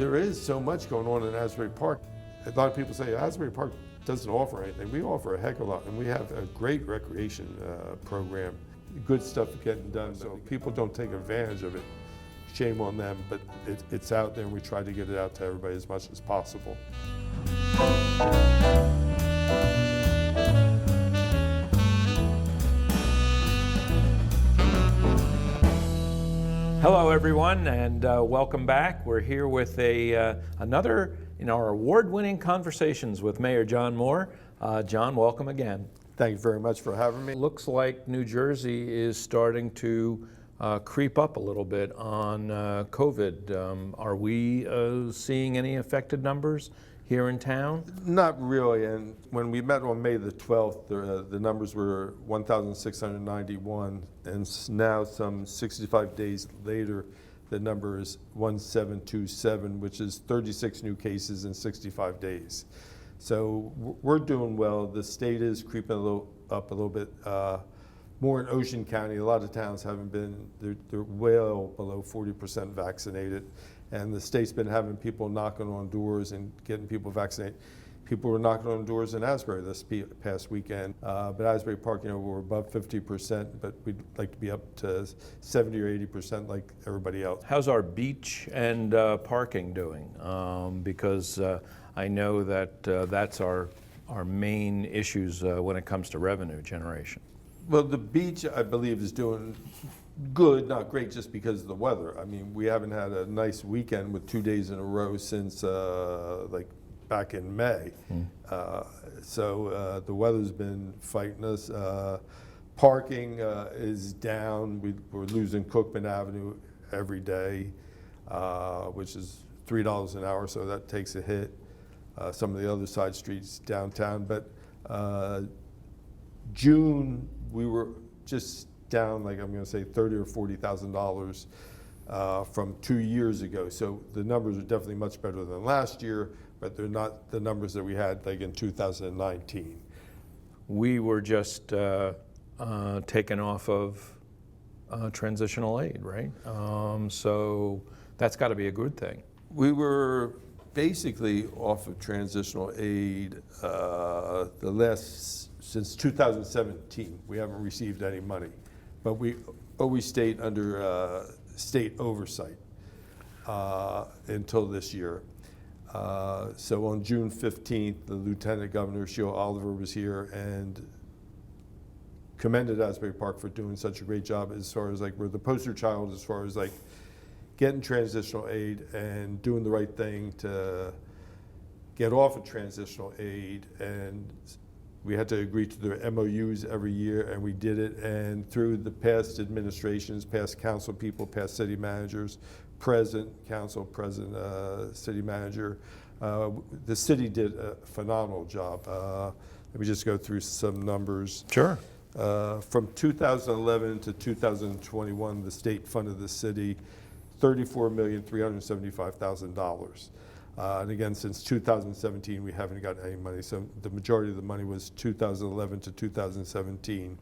There is so much going on in Asbury Park. A lot of people say Asbury Park doesn't offer anything. We offer a heck of a lot, and we have a great recreation program. Good stuff getting done, so people don't take advantage of it. Shame on them, but it's out there, and we try to get it out to everybody as much as possible. Hello everyone, and welcome back. We're here with another in our award-winning conversations with Mayor John Moor. John, welcome again. Thank you very much for having me. Looks like New Jersey is starting to creep up a little bit on COVID. Are we seeing any affected numbers here in town? Not really, and when we met on May the 12th, the numbers were 1,691, and now some 65 days later, the number is 1,727, which is 36 new cases in 65 days. So we're doing well. The state is creeping up a little bit. More in Ocean County, a lot of towns haven't been, they're well below 40% vaccinated. And the state's been having people knocking on doors and getting people vaccinated. People were knocking on doors in Asbury this past weekend. But Asbury Park, we're above 50%, but we'd like to be up to 70 or 80% like everybody else. How's our beach and parking doing? Because I know that that's our main issues when it comes to revenue generation. Well, the beach, I believe, is doing good, not great just because of the weather. I mean, we haven't had a nice weekend with 2 days in a row since like back in May. So the weather's been fighting us. Parking is down. We're losing Cookman Avenue every day, which is $3 an hour, so that takes a hit. Some of the other side streets downtown, but June we were just down, like I'm going to say, $30,000 or $40,000 from 2 years ago. So the numbers are definitely much better than last year, but they're not the numbers that we had like in 2019. We were just taken off of transitional aid, right? So that's got to be a good thing. We were basically off of transitional aid since 2017. We haven't received any money. But we always stayed under state oversight until this year. So on June 15th, the Lieutenant Governor, Sheila Oliver, was here and commended Asbury Park for doing such a great job as far as like we're the poster child as far as like getting transitional aid and doing the right thing to get off of transitional aid. And we had to agree to the MOUs every year, and we did it. And through the past administrations, past council people, past city managers, present council, present city manager, the city did a phenomenal job. Let me just go through some numbers. Sure. From 2011 to 2021, the state funded the city $34,375,000. And again, since 2017, we haven't gotten any money. So the majority of the money was 2011 to 2017.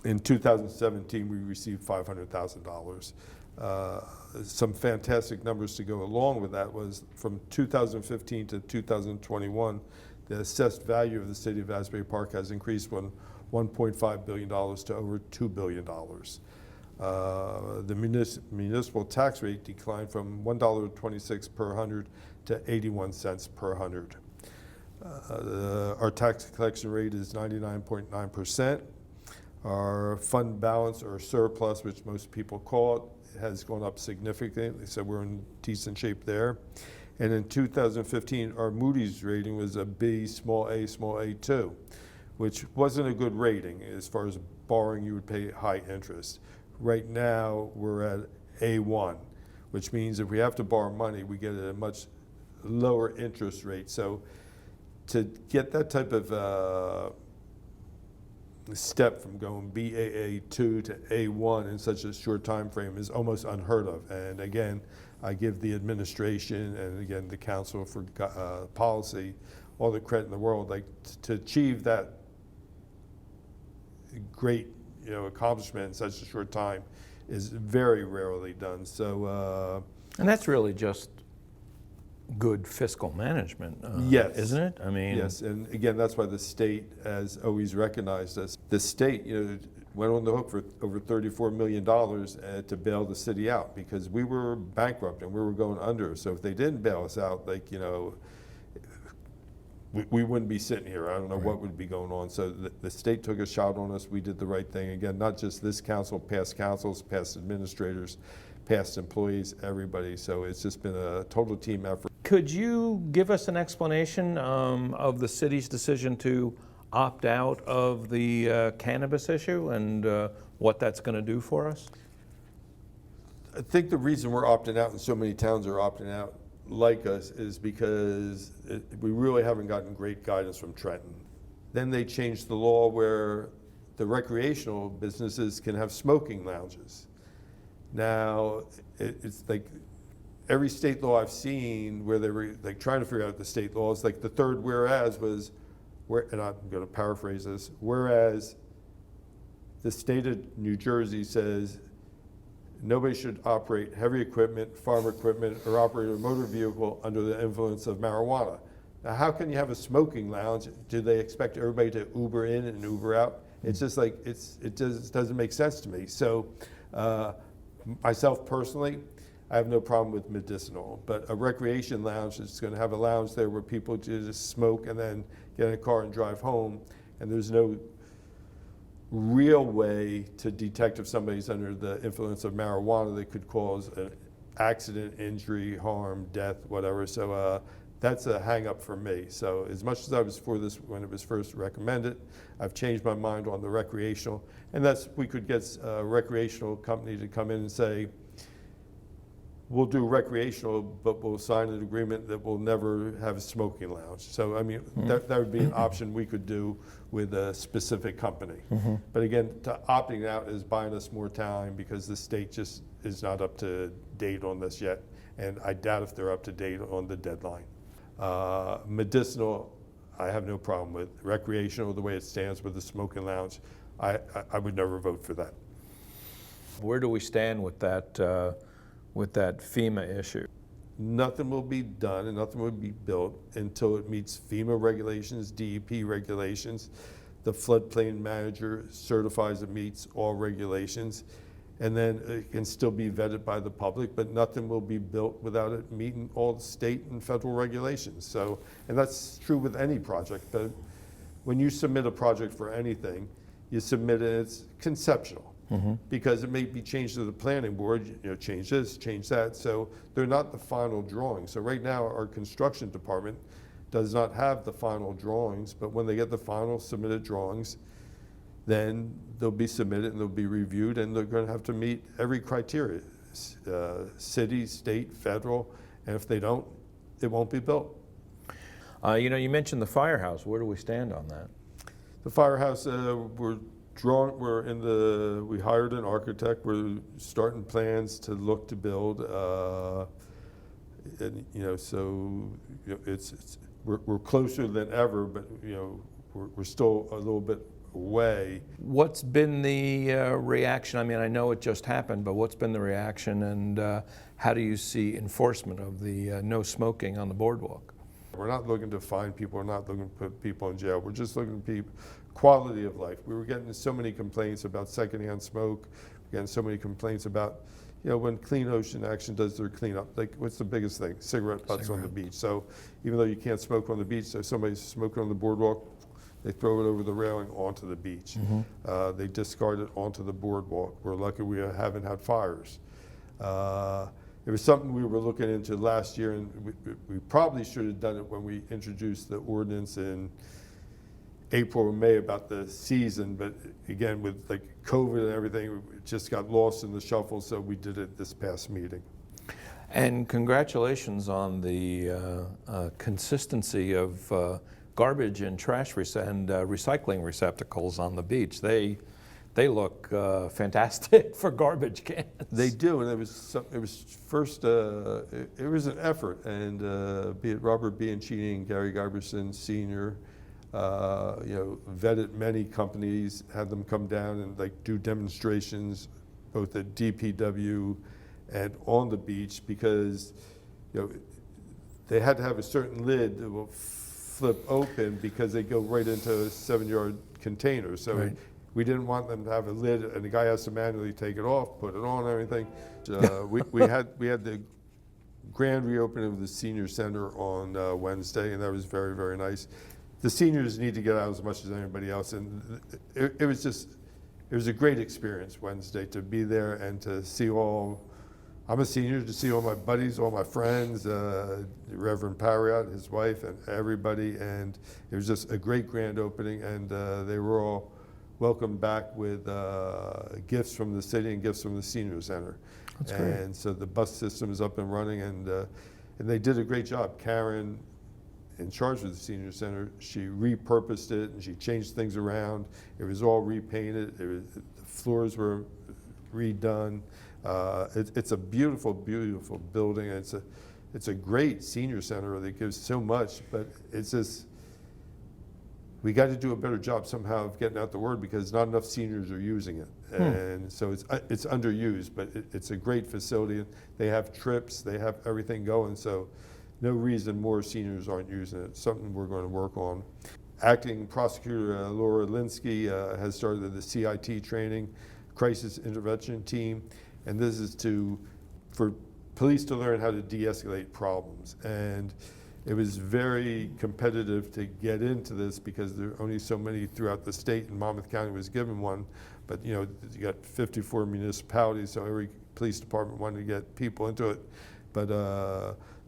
In 2017, we received $500,000. Some fantastic numbers to go along with that was from 2015 to 2021, the assessed value of the city of Asbury Park has increased from $1.5 billion to over $2 billion. The municipal tax rate declined from $1.26 per hundred to 81 cents per hundred. Our tax collection rate is 99.9%. Our fund balance, or surplus, which most people call it, has gone up significantly, so we're in decent shape there. And in 2015, our Moody's rating was a B, small a2, which wasn't a good rating. As far as borrowing, you would pay high interest. Right now, we're at A1, which means if we have to borrow money, we get a much lower interest rate. So to get that type of step from going BAA2 to A1 in such a short time frame is almost unheard of. And again, I give the administration and again the Council for Policy all the credit in the world. Like to achieve that great accomplishment in such a short time is very rarely done. So, And that's really just good fiscal management, yes, isn't it? I mean, yes, and again, that's why the state has always recognized us. The state, went on the hook for over $34 million to bail the city out because we were bankrupt and we were going under. So if they didn't bail us out, we wouldn't be sitting here. I don't know what would be going on. So the state took a shot on us. We did the right thing. Again, not just this council, past councils, past administrators, past employees, everybody. So it's just been a total team effort. could you give us an explanation of the city's decision to opt out of the cannabis issue and what that's going to do for us? I think the reason we're opting out and so many towns are opting out like us is because we really haven't gotten great guidance from Trenton. Then they changed the law where the recreational businesses can have smoking lounges. Now, it's like every state law I've seen where they were like trying to figure out the state laws, like the third whereas was, and I'm going to paraphrase this, whereas the state of New Jersey says nobody should operate heavy equipment, farm equipment, or operate a motor vehicle under the influence of marijuana. Now, how can you have a smoking lounge? Do they expect everybody to Uber in and Uber out? It's just like, it just doesn't make sense to me. So myself personally, I have no problem with medicinal, but a recreation lounge is going to have a lounge there where people just smoke and then get in a car and drive home, and there's no real way to detect if somebody's under the influence of marijuana that could cause an accident, injury, harm, death, whatever. So that's a hang up for me. So as much as I was for this when it was first recommended, I've changed my mind on the recreational. And that's, we could get a recreational company to come in and say, we'll do recreational, but we'll sign an agreement that we'll never have a smoking lounge. So, I mean, that would be an option we could do with a specific company. But again, opting out is buying us more time because the state just is not up to date on this yet. And I doubt if they're up to date on the deadline. Medicinal, I have no problem with. Recreational, the way it stands with the smoking lounge, I would never vote for that. Where do we stand with that FEMA issue? Nothing will be done and nothing will be built until it meets FEMA regulations, DEP regulations. The floodplain manager certifies it meets all regulations, and then it can still be vetted by the public, but nothing will be built without it meeting all the state and federal regulations. So, and that's true with any project, but when you submit a project for anything, you submit it, it's conceptual. Because it may be changed to the planning board, change this, change that. So they're not the final drawings. So right now, our construction department does not have the final drawings, but when they get the final submitted drawings, then they'll be submitted and they'll be reviewed, and they're going to have to meet every criteria, city, state, federal, and if they don't, it won't be built. You mentioned the firehouse. Where do we stand on that? The firehouse, we hired an architect. We're starting plans to look to build, and we're closer than ever, but we're still a little bit away. What's been the reaction? I mean, I know it just happened, but what's been the reaction, and how do you see enforcement of the no smoking on the boardwalk? We're not looking to fine people. We're not looking to put people in jail. We're just looking to people quality of life. We were getting so many complaints about secondhand smoke. We're getting so many complaints about, when Clean Ocean Action does their cleanup, like what's the biggest thing? Cigarette butts on the beach. So even though you can't smoke on the beach, if somebody's smoking on the boardwalk, they throw it over the railing onto the beach. They discard it onto the boardwalk. We're lucky we haven't had fires. It was something we were looking into last year, and we probably should have done it when we introduced the ordinance in April or May about the season, but again, with like COVID and everything, it just got lost in the shuffle, so we did it this past meeting. And congratulations on the consistency of garbage and trash and recycling receptacles on the beach. They look fantastic for garbage cans. They do, and it was first, it was an effort, and be it Robert Bianchini and Gary Giberson Sr., vetted many companies, had them come down and do demonstrations both at DPW and on the beach, because they had to have a certain lid that will flip open because they go right into a 7-yard container. So Right. we didn't want them to have a lid and the guy has to manually take it off, put it on, and everything. We had the grand reopening of the senior center on Wednesday, and that was very, very nice. The seniors need to get out as much as anybody else, and it was a great experience Wednesday to be there and to see I'm a senior, to see all my buddies, all my friends, Reverend Parriott, his wife, and everybody, and it was just a great grand opening, and they were all welcomed back with gifts from the city and gifts from the senior center. That's great. And so the bus system is up and running, and they did a great job. Karen, in charge of the senior center, she repurposed it and she changed things around. It was all repainted. The floors were redone. It's a beautiful, beautiful building. It's a great senior center that gives so much, but it's just, we got to do a better job somehow of getting out the word, because not enough seniors are using it. And so it's underused, but it's a great facility. They have trips, they have everything going, so no reason more seniors aren't using it. It's something we're going to work on. Acting Prosecutor Laura Linsky has started the CIT training, Crisis Intervention Team, and this is for police to learn how to de-escalate problems. And it was very competitive to get into this because there are only so many throughout the state, and Monmouth County was given one. But you got 54 municipalities, so every police department wanted to get people into it. But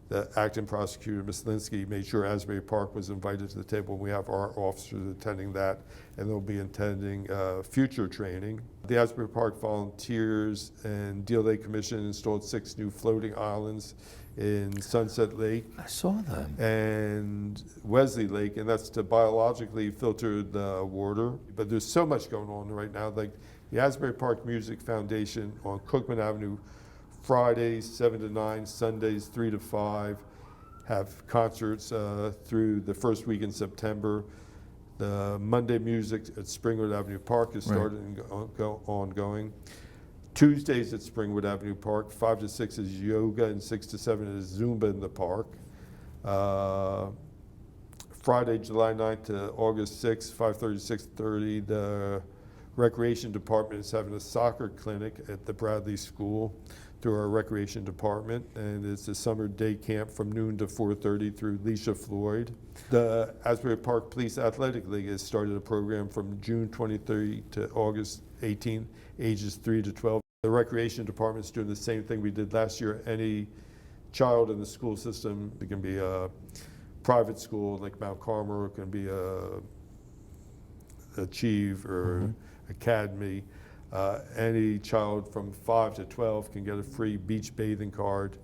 the acting prosecutor, Ms. Linsky, made sure Asbury Park was invited to the table. We have our officers attending that, and they'll be attending future training. The Asbury Park Volunteers and DLA Commission installed 6 new floating islands in Sunset Lake. I saw them. And Wesley Lake, and that's to biologically filter the water. But there's so much going on right now. Like the Asbury Park Music Foundation on Cookman Avenue, Fridays 7 to 9, Sundays 3 to 5, have concerts through the first week in September. The Monday music at Springwood Avenue Park is started and ongoing. Tuesdays at Springwood Avenue Park, 5 to 6 is yoga, and 6 to 7 is Zumba in the park. Friday, July 9th to August 6th, 5:30 to 6:30, the Recreation Department is having a soccer clinic at the Bradley School through our Recreation Department, and it's a summer day camp from noon to 4:30 through Leisha Floyd. The Asbury Park Police Athletic League has started a program from June 23 to August 18, ages 3 to 12. The Recreation Department's doing the same thing we did last year. Any child in the school system, it can be a private school like Mount Carmel, it can be Achieve or Academy. Any child from 5 to 12 can get a free beach bathing card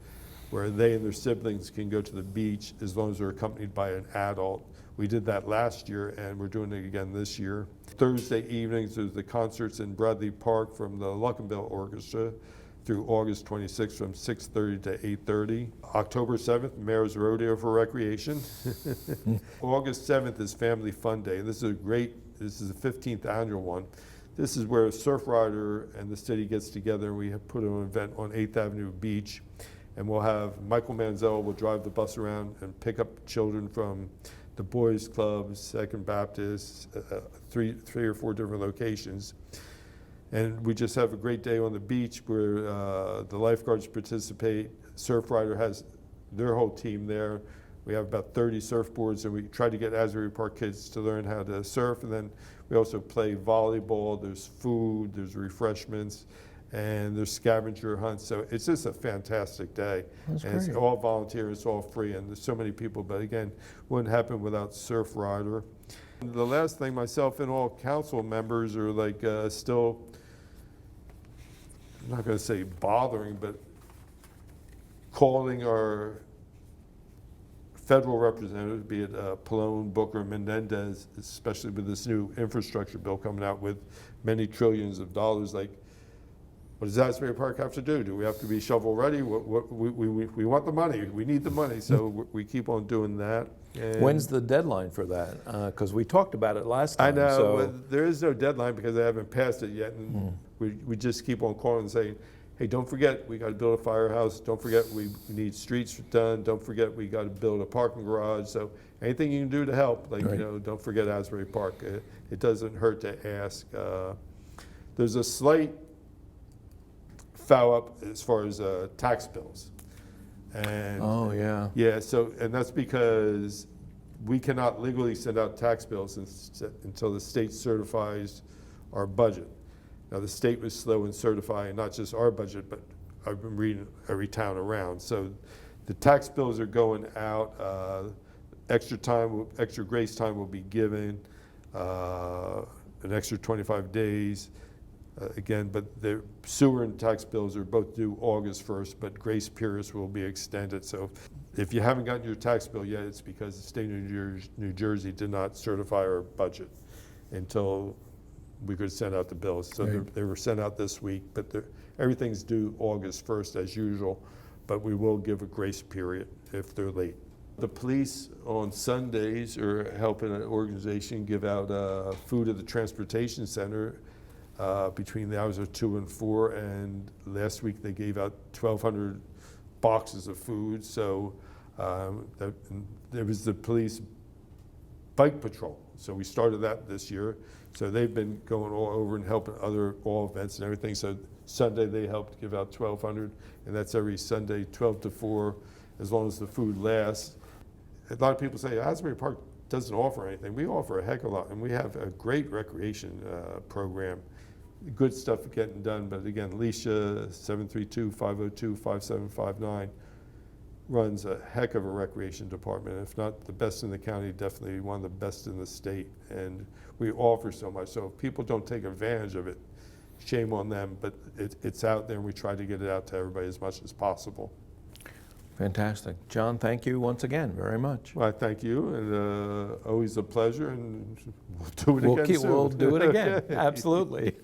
where they and their siblings can go to the beach as long as they're accompanied by an adult. We did that last year, and we're doing it again this year. Thursday evenings, there's the concerts in Bradley Park from the Luckenbill Orchestra through August 26th from 6:30 to 8:30. October 7th, Mayor's Rodeo for Recreation. August 7th is Family Fun Day. This is the 15th annual one. This is where a surf rider and the city gets together, and we have put on an event on 8th Avenue Beach. And we'll have Michael Manziel will drive the bus around and pick up children from the Boys Club, Second Baptist, three or four different locations. And we just have a great day on the beach where the lifeguards participate. Surfrider has their whole team there. We have about 30 surfboards, and we try to get Asbury Park kids to learn how to surf. And then we also play volleyball. There's food, there's refreshments, and there's scavenger hunts. So it's just a fantastic day. That's and great. It's all volunteer, it's all free, and there's so many people. But again, wouldn't happen without Surfrider. The last thing, myself and all council members are like still, I'm not going to say bothering, but calling our federal representatives, be it Pallone, Booker, Menendez, especially with this new infrastructure bill coming out with many trillions of dollars. Like, what does Asbury Park have to do? Do we have to be shovel ready? We want the money. We need the money. So we keep on doing that. And When's the deadline for that? Because we talked about it last time. I know, So but there is no deadline because they haven't passed it yet. And We just keep on calling and saying, hey, don't forget, we got to build a firehouse. Don't forget, we need streets done. Don't forget, we got to build a parking garage. So anything you can do to help, like, Right. you know, don't forget Asbury Park. It doesn't hurt to ask. There's a slight foul up as far as tax bills. And Oh, yeah. yeah, so, and that's because we cannot legally send out tax bills until the state certifies our budget. Now, the state was slow in certifying not just our budget, but I've been reading every town around. So the tax bills are going out. Extra time, extra grace time will be given, an extra 25 days. Again, but the sewer and tax bills are both due August 1st, but grace periods will be extended. So if you haven't gotten your tax bill yet, it's because the state of New Jersey did not certify our budget until we could send out the bills. So Right. they were sent out this week, but everything's due August 1st as usual, but we will give a grace period if they're late. The police on Sundays are helping an organization give out food at the transportation center between the hours of 2 and 4, and last week they gave out 1,200 boxes of food. So there was the police bike patrol. So we started that this year. So they've been going all over and helping all events and everything. So Sunday they helped give out 1,200, and that's every Sunday, 12 to 4, as long as the food lasts. A lot of people say Asbury Park doesn't offer anything. We offer a heck of a lot, and we have a great recreation program. Good stuff getting done, but again, Alicia, 732-502-5759, runs a heck of a recreation department. If not the best in the county, definitely one of the best in the state. And we offer so much. So if people don't take advantage of it, shame on them, but it's out there, and we try to get it out to everybody as much as possible. Fantastic. John, thank you once again very much. Well, thank you, and always a pleasure, and we'll do it again soon. We'll do it again, absolutely.